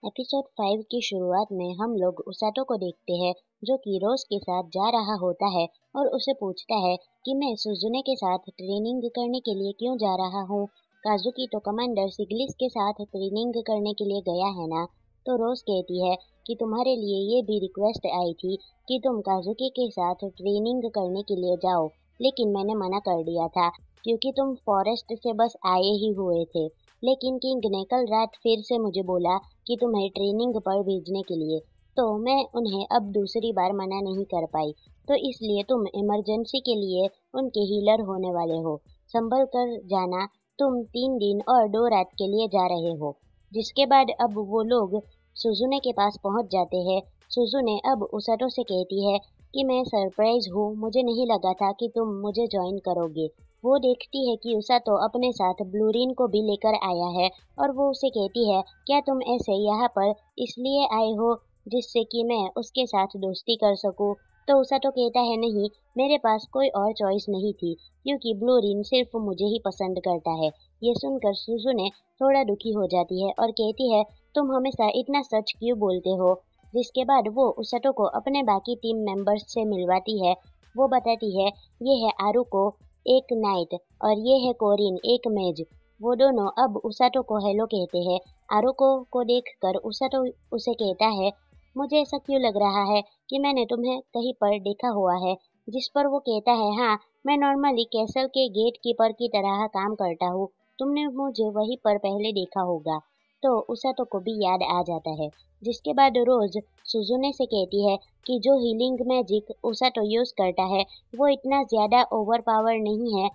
Episode 5 की शुरुआत में हम लोग उसाटो को देखते हैं जो कि रोज के साथ जा रहा होता है और उसे पूछता है कि मैं सुजुने के साथ ट्रेनिंग करने के लिए क्यों जा रहा हूँ। काजुकी तो कमांडर सिगलिस के साथ ट्रेनिंग करने के लिए गया है ना। तो रोज कहती है कि तुम्हारे लिए ये भी रिक्वेस्ट आई थी कि तुम काजुकी के साथ ट्रेनिंग करने के लिए जाओ, लेकिन मैंने मना कर दिया था क्योंकि तुम फॉरेस्ट से बस आए ही हुए थे। लेकिन किंग ने कल रात फिर से मुझे बोला कि तुम्हें ट्रेनिंग पर भेजने के लिए, तो मैं उन्हें अब दूसरी बार मना नहीं कर पाई। तो इसलिए तुम इमरजेंसी के लिए उनके हीलर होने वाले हो। संभल कर जाना, तुम 3 दिन और 2 रात के लिए जा रहे हो। जिसके बाद अब वो लोग सुजुने के पास पहुंच जाते हैं। सुजुने अब उसाटो से कहती है कि मैं सरप्राइज हूँ, मुझे नहीं लगा था कि तुम मुझे ज्वाइन करोगे। वो देखती है कि उसाटो अपने साथ ब्लूरिन को भी लेकर आया है और वो उसे कहती है, क्या तुम ऐसे यहाँ पर इसलिए आए हो जिससे कि मैं उसके साथ दोस्ती कर सकूं? तो उसाटो कहता है, नहीं, मेरे पास कोई और चॉइस नहीं थी क्योंकि ब्लूरिन सिर्फ मुझे ही पसंद करता है। ये सुनकर सुजुने थोड़ा दुखी हो जाती है और कहती है, तुम हमेशा इतना सच क्यों बोलते हो? जिसके बाद वो उसाटो को अपने बाकी टीम मेंबर्स से मिलवाती है। वो बताती है, ये है आरुको, एक नाइट, और ये है कोरिन, एक मेज। वो दोनों अब उसाटो को हेलो कहते हैं। आरुको को देखकर उसाटो उसे कहता है, मुझे ऐसा क्यों लग रहा है कि मैंने तुम्हें कहीं पर देखा हुआ है। जिस पर वो कहता है, हाँ, मैं नॉर्मली कैसल के गेट कीपर की तरह काम करता हूँ, तुमने मुझे वहीं पर पहले देखा होगा। तो उसाटो को भी याद आ जाता है। जिसके बाद रोज सुजुने से कहती है कि जो हीलिंग मैजिक उसाटो यूज करता है वो इतना ज्यादा ओवर पावर नहीं है।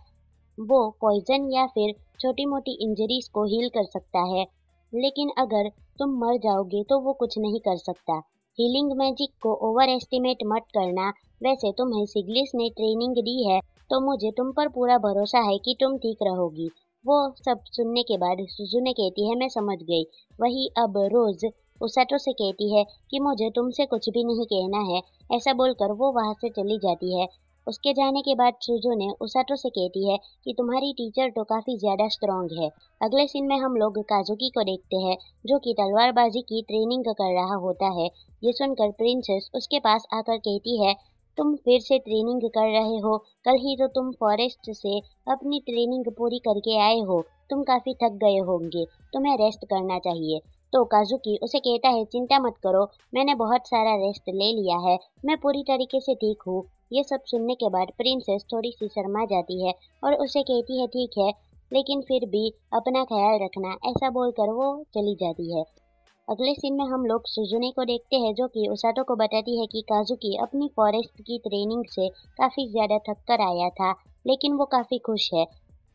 वो पॉइजन या फिर छोटी मोटी इंजरीज को हील कर सकता है, लेकिन अगर तुम मर जाओगे तो वो कुछ नहीं कर सकता। हीलिंग मैजिक को ओवर एस्टिमेट मत करना। वैसे तुम्हें सिगलिस ने ट्रेनिंग दी है तो मुझे तुम पर पूरा भरोसा है कि तुम ठीक रहोगी। वो सब सुनने के बाद सुजुने कहती है, मैं समझ गई। वही अब रोज उसाटो से कहती है कि मुझे तुमसे कुछ भी नहीं कहना है। ऐसा बोलकर वो वहां से चली जाती है। उसके जाने के बाद सुजुने उसाटो से कहती है कि तुम्हारी टीचर तो काफी ज्यादा स्ट्रांग है। अगले सीन में हम लोग काजुकी को देखते हैं जो कि तलवारबाजी की ट्रेनिंग कर रहा होता है। ये सुनकर प्रिंसेस उसके पास आकर कहती है, तुम फिर से ट्रेनिंग कर रहे हो? कल ही तो तुम फॉरेस्ट से अपनी ट्रेनिंग पूरी करके आए हो, तुम काफी थक गए होंगे, तुम्हें रेस्ट करना चाहिए। तो काजुकी उसे कहता है, चिंता मत करो, मैंने बहुत सारा रेस्ट ले लिया है, मैं पूरी तरीके से ठीक हूँ। ये सब सुनने के बाद प्रिंसेस थोड़ी सी शर्मा जाती है और उसे कहती है, ठीक है, लेकिन फिर भी अपना ख्याल रखना। ऐसा बोलकर वो चली जाती है। अगले सीन में हम लोग सुजुने को देखते हैं जो कि उसाटो को बताती है कि काजुकी अपनी फॉरेस्ट की ट्रेनिंग से काफी ज्यादा थक कर आया था, लेकिन वो काफी खुश है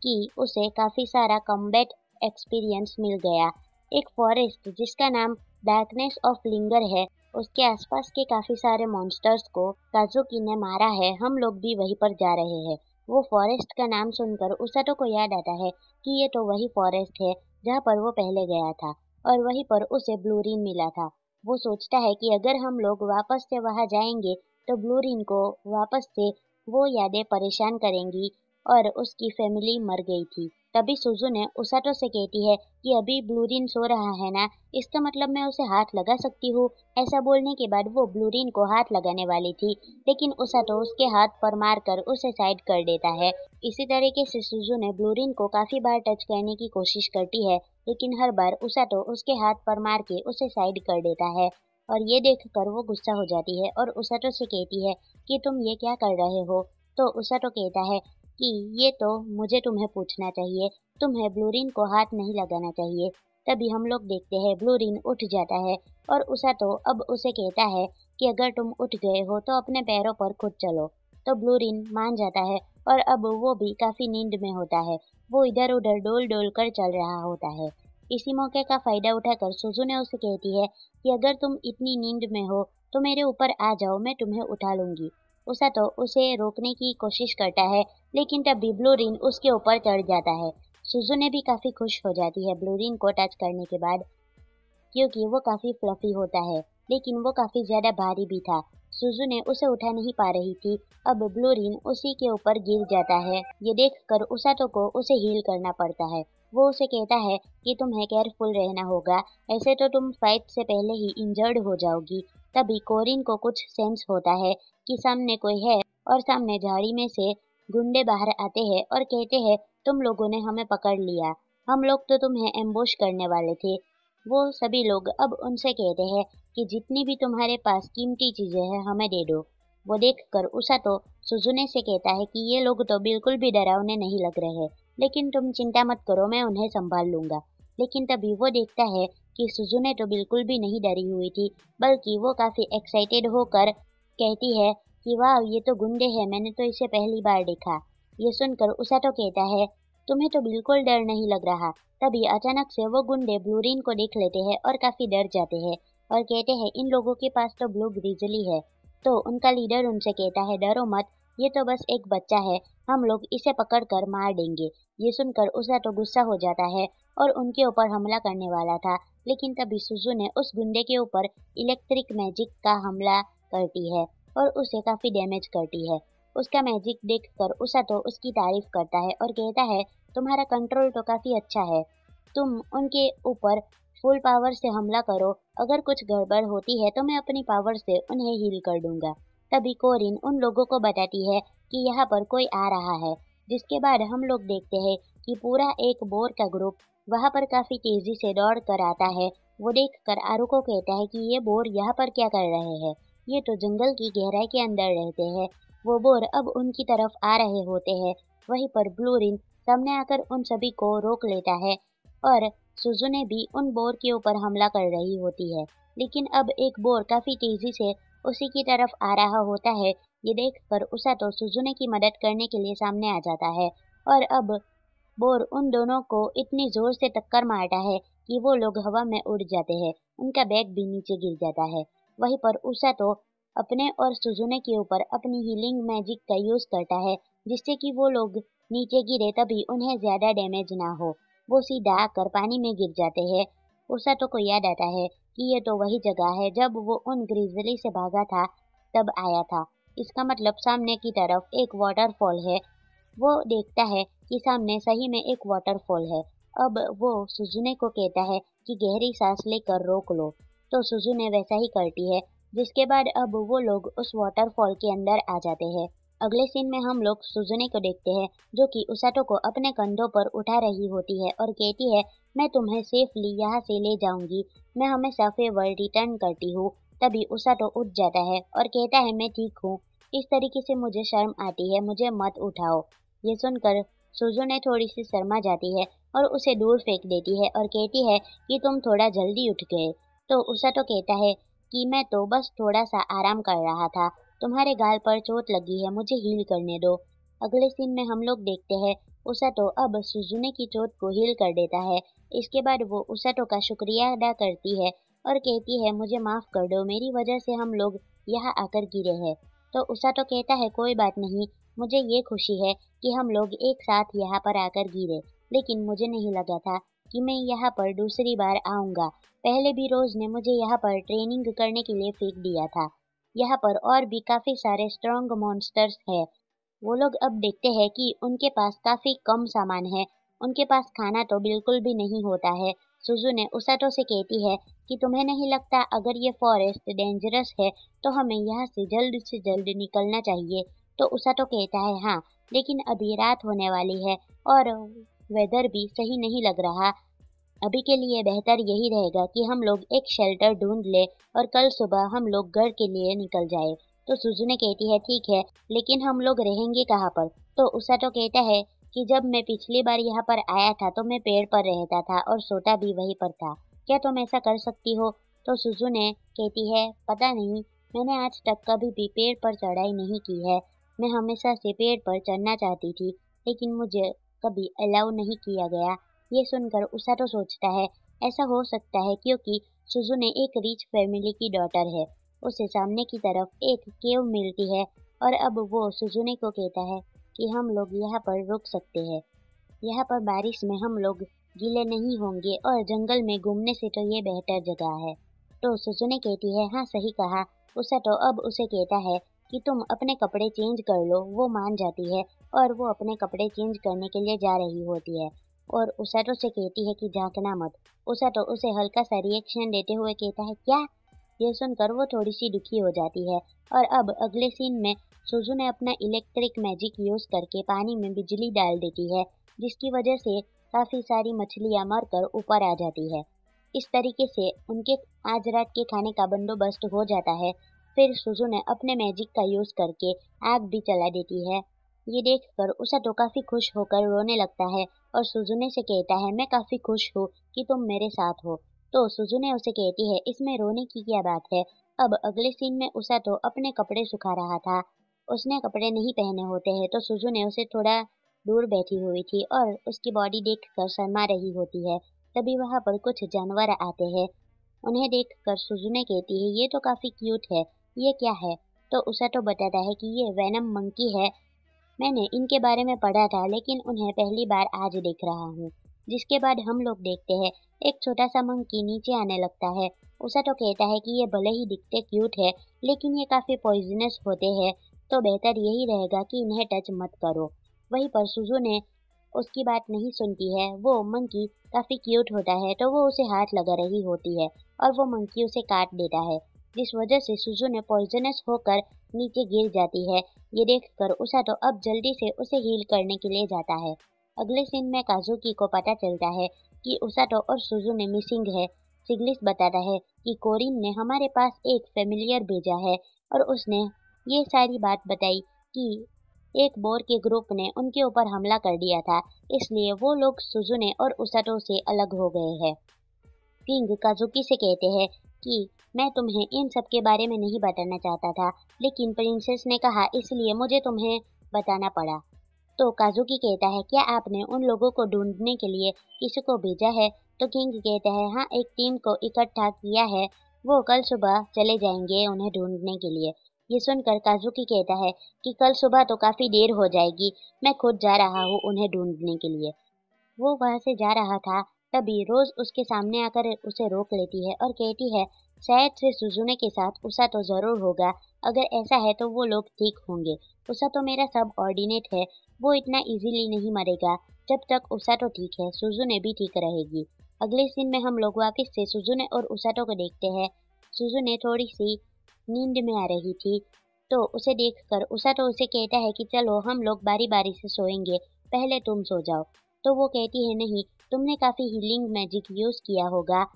कि उसे काफी सारा कॉम्बैट एक्सपीरियंस मिल गया। एक फॉरेस्ट जिसका नाम डार्कनेस ऑफ लिंगर है, उसके आसपास के काफी सारे मॉन्स्टर्स को काजुकी ने मारा है। हम लोग भी वहीं पर जा रहे हैं। वो फॉरेस्ट का नाम सुनकर उसाटो को याद आता है कि ये तो वही फॉरेस्ट है जहाँ पर वो पहले गया था और वहीं पर उसे ब्लूरिन मिला था। वो सोचता है कि अगर हम लोग वापस से वहां जाएंगे तो ब्लूरिन को वापस से वो यादें परेशान करेंगी और उसकी फैमिली मर गई थी। तभी सुजुने उसाटो से कहती है कि अभी ब्लूरिन सो रहा है ना, इसका मतलब मैं उसे हाथ लगा सकती हूँ। ऐसा बोलने के बाद वो ब्लूरिन को हाथ लगाने वाली थी, लेकिन उसाटो उसके हाथ पर मारकर उसे साइड कर देता है। इसी तरीके से सुजुने ब्लूरिन को काफी बार टच करने की कोशिश करती है, लेकिन हर बार उसाटो उसके हाथ पर मार के उसे साइड कर देता है। और ये देखकर वो गुस्सा हो जाती है और उसाटो से कहती है कि तुम ये क्या कर रहे हो। तो उसाटो कहता है कि ये तो मुझे तुम्हें पूछना चाहिए, तुम्हें ब्लूरिन को हाथ नहीं लगाना चाहिए। तभी हम लोग देखते हैं ब्लूरिन उठ जाता है और उसाटो अब उसे कहता है कि अगर तुम उठ गए हो तो अपने पैरों पर खुद चलो। तो ब्लूरिन मान जाता है और अब वो भी काफी नींद में होता है। वो इधर उधर डोल डोल कर चल रहा होता है। इसी मौके का फायदा उठाकर सुजुने उसे कहती है कि अगर तुम इतनी नींद में हो तो मेरे ऊपर आ जाओ, मैं तुम्हें उठा लूंगी। उसाटो उसे रोकने की कोशिश करता है, लेकिन तभी ब्लूरिन उसके ऊपर चढ़ जाता है। सुजुने भी काफी खुश हो जाती है ब्लूरिन को टच करने के बाद, क्योंकि वो काफी फ्लफी होता है, लेकिन वो काफी ज्यादा भारी भी था। सुजुने उसे उठा नहीं पा रही थी। अब ब्लूरिन उसी के ऊपर गिर जाता है। ये देखकर उसाटो को उसे हील करना पड़ता है। वो उसे कहता है कि तुम्हें केयरफुल रहना होगा, ऐसे तो तुम फाइट से पहले ही इंजर्ड हो जाओगी। तभी कोरिन को कुछ सेंस होता है कि सामने कोई है और सामने झाड़ी में से गुंडे बाहर आते हैं और कहते हैं तुम लोगों ने हमें पकड़ लिया, हम लोग तो तुम्हें एम्बुश करने वाले थे। वो सभी लोग अब उनसे कहते हैं कि जितनी भी तुम्हारे पास कीमती चीजें हैं हमें दे दो। वो देखकर उसातो सुजुने से कहता है कि ये लोग तो बिल्कुल भी डरावने नहीं लग रहे, लेकिन तुम चिंता मत करो, मैं उन्हें संभाल लूंगा। लेकिन तभी वो देखता है कि सुजुने तो बिल्कुल भी नहीं डरी हुई थी, बल्कि वो काफी एक्साइटेड होकर कहती है कि वाह ये तो गुंडे हैं, मैंने तो इसे पहली बार देखा। ये सुनकर उसातो कहता है तुम्हें तो बिल्कुल डर नहीं लग रहा। तभी अचानक से वो गुंडे ब्लूरिन को देख लेते हैं और काफी डर जाते हैं और कहते हैं इन लोगों के पास तो ब्लू ग्रिजली है। तो उनका लीडर उनसे कहता है डरो मत, ये तो बस एक बच्चा है, हम लोग इसे पकड़ कर मार देंगे। ये सुनकर उसातो गुस्सा हो जाता है और उनके ऊपर हमला करने वाला था, लेकिन तभी सुजुने उस गुंडे के ऊपर इलेक्ट्रिक मैजिक का हमला करती है और उसे काफी डैमेज करती है। उसका मैजिक देखकर उसातो उसकी तारीफ करता है और कहता है तुम्हारा कंट्रोल तो काफी अच्छा है, तुम उनके ऊपर फुल पावर से हमला करो, अगर कुछ गड़बड़ होती है तो मैं अपनी पावर से उन्हें हील कर दूंगा। तभी कोरिन उन लोगों को बताती है कि यहाँ पर कोई आ रहा है, जिसके बाद हम लोग देखते हैं कि पूरा एक बोर का ग्रुप वहाँ पर काफी तेजी से दौड़ कर आता है। वो देखकर आरुको कहता है कि ये बोर यहाँ पर क्या कर रहे हैं, ये तो जंगल की गहराई के अंदर रहते हैं। वो बोर अब उनकी तरफ आ रहे होते हैं। वहीं पर ब्लूरिन सामने आकर उन सभी को रोक लेता है और सुजुने भी उन बोर के ऊपर हमला कर रही होती है। लेकिन अब एक बोर काफी तेजी से उसी की तरफ आ रहा होता है। ये देखकर उसातो सुजुने की मदद करने के लिए सामने आ जाता है और अब बोर उन दोनों को इतनी जोर से टक्कर मारता है कि वो लोग हवा में उड़ जाते हैं, उनका बैग भी नीचे गिर जाता है। वहीं पर उसातो अपने और सुजुने के ऊपर अपनी हीलिंग मैजिक का यूज करता है, जिससे कि वो लोग नीचे गिरे तभी उन्हें ज्यादा डैमेज ना हो। वो सीधा आकर पानी में गिर जाते हैं। उसातो को याद आता है कि ये तो वही जगह है जब वो उन ग्रिजली से भागा था तब आया था। इसका मतलब सामने की तरफ एक वाटरफॉल है। वो देखता है कि सामने सही में एक वाटरफॉल है। अब वो सुजुने को कहता है कि गहरी सांस लेकर रोक लो। तो सुजुने वैसा ही करती है, जिसके बाद अब वो लोग उस वाटरफॉल के अंदर आ जाते हैं। अगले सीन में हम लोग सुजुने को देखते हैं, जो कि उसातो को अपने कंधों पर उठा रही होती है और कहती है मैं तुम्हें सेफली यहाँ से ले जाऊंगी, मैं हमेशा फेवर रिटर्न करती हूँ। तभी उसातो उठ जाता है और कहता है मैं ठीक हूँ, इस तरीके से मुझे शर्म आती है, मुझे मत उठाओ। ये सुनकर सुजुने थोड़ी सी शर्मा जाती है और उसे दूर फेंक देती है और कहती है कि तुम थोड़ा जल्दी उठ गए। तो उसातो कहता है कि मैं तो बस थोड़ा सा आराम कर रहा था, तुम्हारे गाल पर चोट लगी है, मुझे हील करने दो। अगले सीन में हम लोग देखते हैं उसातो अब सुजुने की चोट को हील कर देता है। इसके बाद वो उसातो का शुक्रिया अदा करती है और कहती है मुझे माफ कर दो, मेरी वजह से हम लोग यहाँ आकर गिरे हैं। तो उसातो कहता है कोई बात नहीं, मुझे ये खुशी है कि हम लोग एक साथ यहाँ पर आकर गिरे, लेकिन मुझे नहीं लगा था कि मैं यहाँ पर दूसरी बार आऊँगा। पहले भी रोज ने मुझे यहाँ पर ट्रेनिंग करने के लिए फेंक दिया था। यहाँ पर और भी काफी सारे स्ट्रॉन्ग मॉन्स्टर्स हैं। वो लोग अब देखते हैं कि उनके पास काफी कम सामान है, उनके पास खाना तो बिल्कुल भी नहीं होता है। सुजुने उसातो से कहती है कि तुम्हें नहीं लगता अगर ये फॉरेस्ट डेंजरस है तो हमें यहाँ से जल्द निकलना चाहिए। तो उसातो कहता है हाँ, लेकिन अभी रात होने वाली है और वेदर भी सही नहीं लग रहा। अभी के लिए बेहतर यही रहेगा कि हम लोग एक शेल्टर ढूंढ ले और कल सुबह हम लोग घर के लिए निकल जाए। तो सुजुने कहती है ठीक है, लेकिन हम लोग रहेंगे कहाँ पर? तो उसातो कहता है कि जब मैं पिछली बार यहाँ पर आया था तो मैं पेड़ पर रहता था और सोता भी वहीं पर था, क्या तुम ऐसा कर सकती हो? तो सुजुने कहती है पता नहीं, मैंने आज तक कभी भी पेड़ पर चढ़ाई नहीं की है, मैं हमेशा से पेड़ पर चढ़ना चाहती थी, लेकिन मुझे कभी अलाउ नहीं किया गया। ये सुनकर उसातो सोचता है ऐसा हो सकता है क्योंकि सुजुने एक रिच फैमिली की डॉटर है। उसे सामने की तरफ एक केव मिलती है और अब वो सुजुने को कहता है कि हम लोग यहाँ पर रुक सकते हैं। यहाँ पर बारिश में हम लोग गीले नहीं होंगे और जंगल में घूमने से तो ये बेहतर जगह है। तो सुजुने कहती है हाँ सही कहा। उसातो अब उसे कहता है कि तुम अपने कपड़े चेंज कर लो। वो मान जाती है और वो अपने कपड़े चेंज करने के लिए जा रही होती है। और उसाटो से कहती है कि झांकना मत। उसाटो उसे हल्का सा रिएक्शन देते हुए कहता है क्या? ये सुनकर वो थोड़ी सी दुखी हो जाती है। और अब अगले सीन में सुजुने अपना इलेक्ट्रिक मैजिक यूज करके पानी में बिजली डाल देती है, जिसकी वजह से काफी सारी मछलियां मरकर ऊपर आ जाती है। इस तरीके से उनके आज रात के खाने का बंदोबस्त हो जाता है। फिर सुजुने अपने मैजिक का यूज करके आग भी चला देती है। ये देखकर उसाटो काफी खुश होकर रोने लगता है और सुजुने से कहता है मैं काफी खुश हूँ कि तुम मेरे साथ हो। तो सुजुने उसे कहती है इसमें रोने की क्या बात है। अब अगले सीन में उसाटो अपने कपड़े सुखा रहा था। उसने कपड़े नहीं पहने होते हैं तो सुजुने उसे थोड़ा दूर बैठी हुई थी और उसकी बॉडी देखकर शर्मा रही होती है। तभी वहां पर कुछ जानवर आते हैं। उन्हें देखकर सुजुने कहती है ये तो काफी क्यूट है, ये क्या है? तो उसाटो बताता है कि ये वेनम मंकी है। मैंने इनके बारे में पढ़ा था लेकिन उन्हें पहली बार आज देख रहा हूँ। जिसके बाद हम लोग देखते हैं एक छोटा सा मंकी नीचे आने लगता है। उसाटो कहता है कि ये भले ही दिखते क्यूट है लेकिन ये काफी पॉइजनस होते हैं, तो बेहतर यही रहेगा कि इन्हें टच मत करो। वहीं पर सुजुने उसकी बात नहीं सुनती है। वो मंकी काफी क्यूट होता है तो वो उसे हाथ लगा रही होती है और वो मंकी उसे काट देता है, जिस वजह से सुजुने पॉइजनस होकर नीचे गिर जाती है। ये देखकर उसाटो अब जल्दी से उसे हील करने के लिए जाता है। अगले सीन में काजुकी को पता चलता है कि उसाटो और सुजुने मिसिंग है। सिग्लिस बताता है कि कोरिन ने हमारे पास एक फेमिलियर भेजा है और उसने ये सारी बात बताई कि एक बोर के ग्रुप ने उनके ऊपर हमला कर दिया था, इसलिए वो लोग सुजुने और उसाटो से अलग हो गए हैं। किंग काजुकी से कहते हैं कि मैं तुम्हें इन सब के बारे में नहीं बताना चाहता था, लेकिन प्रिंसेस ने कहा इसलिए मुझे तुम्हें बताना पड़ा। तो काजुकी कहता है क्या आपने उन लोगों को ढूंढने के लिए किसी को भेजा है? तो किंग कहता है हाँ, एक टीम को इकट्ठा किया है, वो कल सुबह चले जाएंगे उन्हें ढूंढने के लिए। ये सुनकर काजुकी कहता है कि कल सुबह तो काफी देर हो जाएगी, मैं खुद जा रहा हूँ उन्हें ढूंढने के लिए। वो वहां से जा रहा था, तभी रोज उसके सामने आकर उसे रोक लेती है और कहती है शायद से सुजुने के साथ उसाटो जरूर होगा, अगर ऐसा है तो वो लोग ठीक होंगे। उसाटो मेरा सब ऑर्डिनेट है, वो इतना इजीली नहीं मरेगा। जब तक उसाटो ठीक है सुजुने भी ठीक रहेगी। अगले सीन में हम लोग वापस से सुजुने और उसाटो को देखते हैं। सुजुने थोड़ी सी नींद में आ रही थी, तो उसे देखकर उसाटो उसे कहता है कि चलो हम लोग बारी बारी से सोएंगे, पहले तुम सो जाओ। तो वो कहती है नहीं, तुमने काफी हीलिंग मैजिक यूज किया होगा,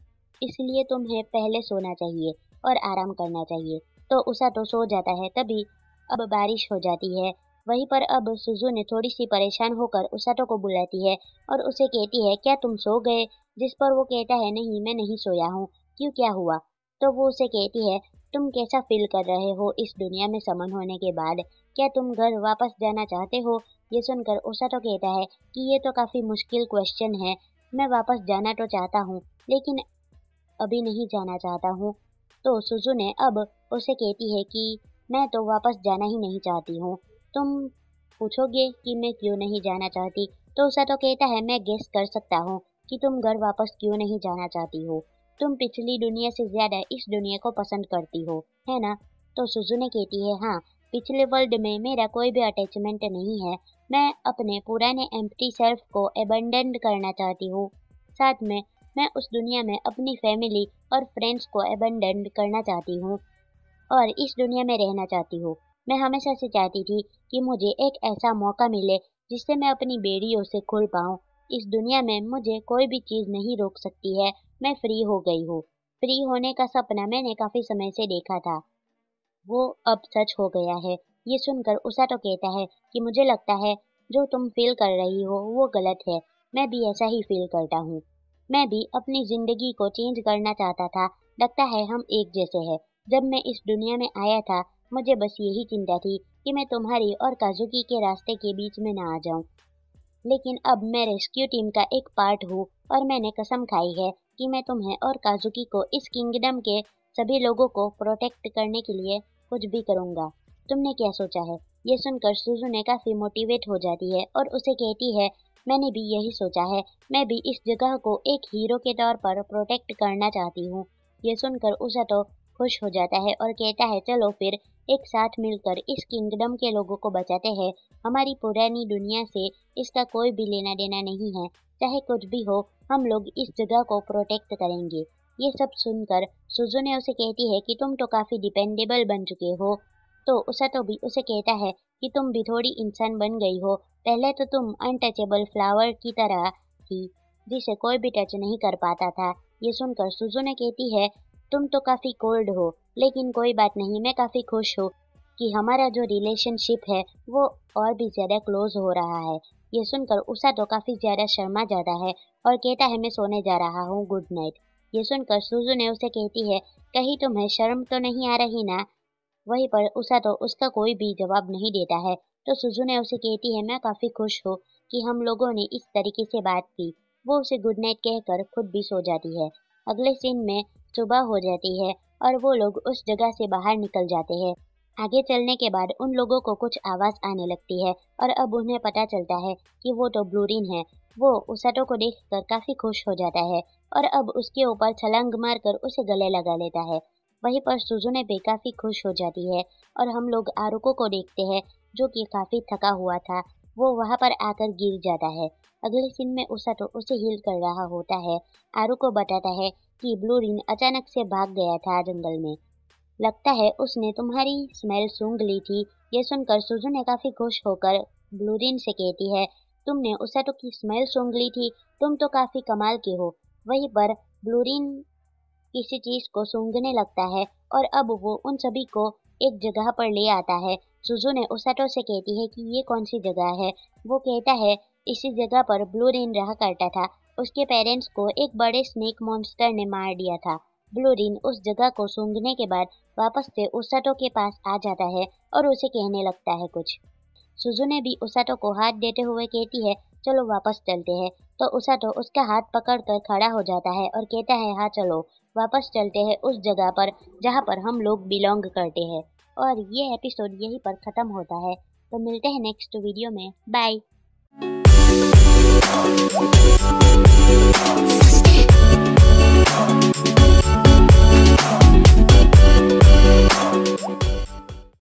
इसलिए तुम्हें पहले सोना चाहिए और आराम करना चाहिए। तो उसाटो सो जाता है। तभी अब बारिश हो जाती है। वहीं पर अब सुजुने थोड़ी सी परेशान होकर उसाटो को बुलाती है और उसे कहती है क्या तुम सो गए? जिस पर वो कहता है नहीं, मैं नहीं सोया हूँ। क्यों, क्या हुआ? तो वो उसे कहती है तुम कैसा फील कर रहे हो इस दुनिया में समन होने के बाद? क्या तुम घर वापस जाना चाहते हो? ये सुनकर उसाटो कहता है कि ये तो काफी मुश्किल क्वेश्चन है, मैं वापस जाना तो चाहता हूँ लेकिन अभी नहीं जाना चाहता हूँ। तो सुजुने अब उसे कहती है कि मैं तो वापस जाना ही नहीं चाहती हूँ। तुम पूछोगे कि मैं क्यों नहीं जाना चाहती, तो उसाटो कहता है मैं गेस कर सकता हूँ कि तुम घर वापस क्यों नहीं जाना चाहती हो। तुम पिछली दुनिया से ज्यादा इस दुनिया को पसंद करती हो, है ना? तो सुजुने कहती है हाँ, पिछले वर्ल्ड में मेरा कोई भी अटैचमेंट नहीं है, मैं अपने पुराने एम्प्टी सेल्फ को अबंडन करना चाहती हूँ। साथ में मैं उस दुनिया में अपनी फैमिली और फ्रेंड्स को अबंडन करना चाहती हूँ और इस दुनिया में रहना चाहती हूँ। मैं हमेशा से चाहती थी कि मुझे एक ऐसा मौका मिले जिससे मैं अपनी बेड़ियों से खुल पाऊँ। इस दुनिया में मुझे कोई भी चीज नहीं रोक सकती है, मैं फ्री हो गई हूँ। फ्री होने का सपना मैंने काफी समय से देखा था, वो अब सच हो गया है। ये सुनकर उसाटो कहता है कि मुझे लगता है जो तुम फील कर रही हो वो गलत है, मैं भी ऐसा ही फील करता हूँ। मैं भी अपनी जिंदगी को चेंज करना चाहता था, लगता है हम एक जैसे हैं। जब मैं इस दुनिया में आया था मुझे बस यही चिंता थी कि मैं तुम्हारी और काजुकी के रास्ते के बीच में ना आ जाऊं, लेकिन अब मैं रेस्क्यू टीम का एक पार्ट हूँ और मैंने कसम खाई है कि मैं तुम्हें और काजुकी को इस किंगडम के सभी लोगों को प्रोटेक्ट करने के लिए कुछ भी करूंगा। तुमने क्या सोचा है? ये सुनकर सुजुने काफी मोटिवेट हो जाती है और उसे कहती है मैंने भी यही सोचा है, मैं भी इस जगह को एक हीरो के तौर पर प्रोटेक्ट करना चाहती हूँ। ये सुनकर उसाटो खुश हो जाता है और कहता है चलो फिर एक साथ मिलकर इस किंगडम के लोगों को बचाते हैं। हमारी पुरानी दुनिया से इसका कोई भी लेना देना नहीं है, चाहे कुछ भी हो हम लोग इस जगह को प्रोटेक्ट करेंगे। ये सब सुनकर सुजुने उसे कहती है कि तुम तो काफी डिपेंडेबल बन चुके हो। तो उसातो भी उसे कहता है कि तुम भी थोड़ी इंसान बन गई हो। पहले तो तुम अनटचेबल फ्लावर की तरह थी जिसे कोई भी टच नहीं कर पाता था। ये सुनकर सुजुने कहती है तुम तो काफी कोल्ड हो, लेकिन कोई बात नहीं, मैं काफी खुश हूँ कि हमारा जो रिलेशनशिप है वो और भी ज्यादा क्लोज हो रहा है। ये सुनकर उसातो काफी ज्यादा शर्मा जाता है और कहता है मैं सोने जा रहा हूँ, गुड नाइट। ये सुनकर सुजुने उसे कहती है कहीं तुम्हें शर्म तो नहीं आ रही ना। वहीं पर उसातो उसका कोई भी जवाब नहीं देता है। तो सुजुने उसे कहती है मैं काफी खुश हूँ कि हम लोगों ने इस तरीके से बात की। वो उसे गुड नाइट कहकर खुद भी सो जाती है। अगले सीन में सुबह हो जाती है और वो लोग उस जगह से बाहर निकल जाते हैं। आगे चलने के बाद उन लोगों को कुछ आवाज आने लगती है और अब उन्हें पता चलता है कि वो तो ब्लूरिन है। वो उसातो को देखकर काफी खुश हो जाता है और अब उसके ऊपर छलांग मारकर उसे गले लगा लेता है। वहीं पर सुजुने भी काफी खुश हो जाती है और हम लोग आरुको को देखते हैं जो कि काफी थका हुआ था। वो वहां पर आकर गिर जाता है। अगले सीन में उसातो उसे हील कर रहा होता है। आरुको बताता है कि ब्लूरिन अचानक से भाग गया था जंगल में। लगता है उसने तुम्हारी स्मेल सूंघ ली थी। ये सुनकर सुजुने काफी खुश होकर ब्लूरिन से कहती है तुमने उसातो की स्मेल सूंघ ली थी, तुम तो काफी कमाल के हो। वहीं पर ब्लूरिन किसी चीज को सूंघने लगता है और अब वो उन सभी को एक जगह पर ले आता है। सुजुने उसातो से कहती है कि ये कौन सी जगह है। वो कहता है इसी जगह पर ब्लूरिन रहा करता था। उसके पेरेंट्स को एक बड़े स्नेक मॉन्स्टर ने मार दिया था। ब्लूरिन उस जगह को सूंघने के बाद वापस से उसातो के पास आ जाता है और उसे कहने लगता है कुछ। सुजुने भी उसातो को हाथ देते हुए कहती है चलो वापस चलते हैं। तो उसातो उसका हाथ पकड़कर खड़ा हो जाता है और कहता है हाँ चलो वापस चलते हैं उस जगह पर जहाँ पर हम लोग बिलोंग करते हैं। और ये एपिसोड यहीं पर खत्म होता है। तो मिलते हैं नेक्स्ट वीडियो में। बाय।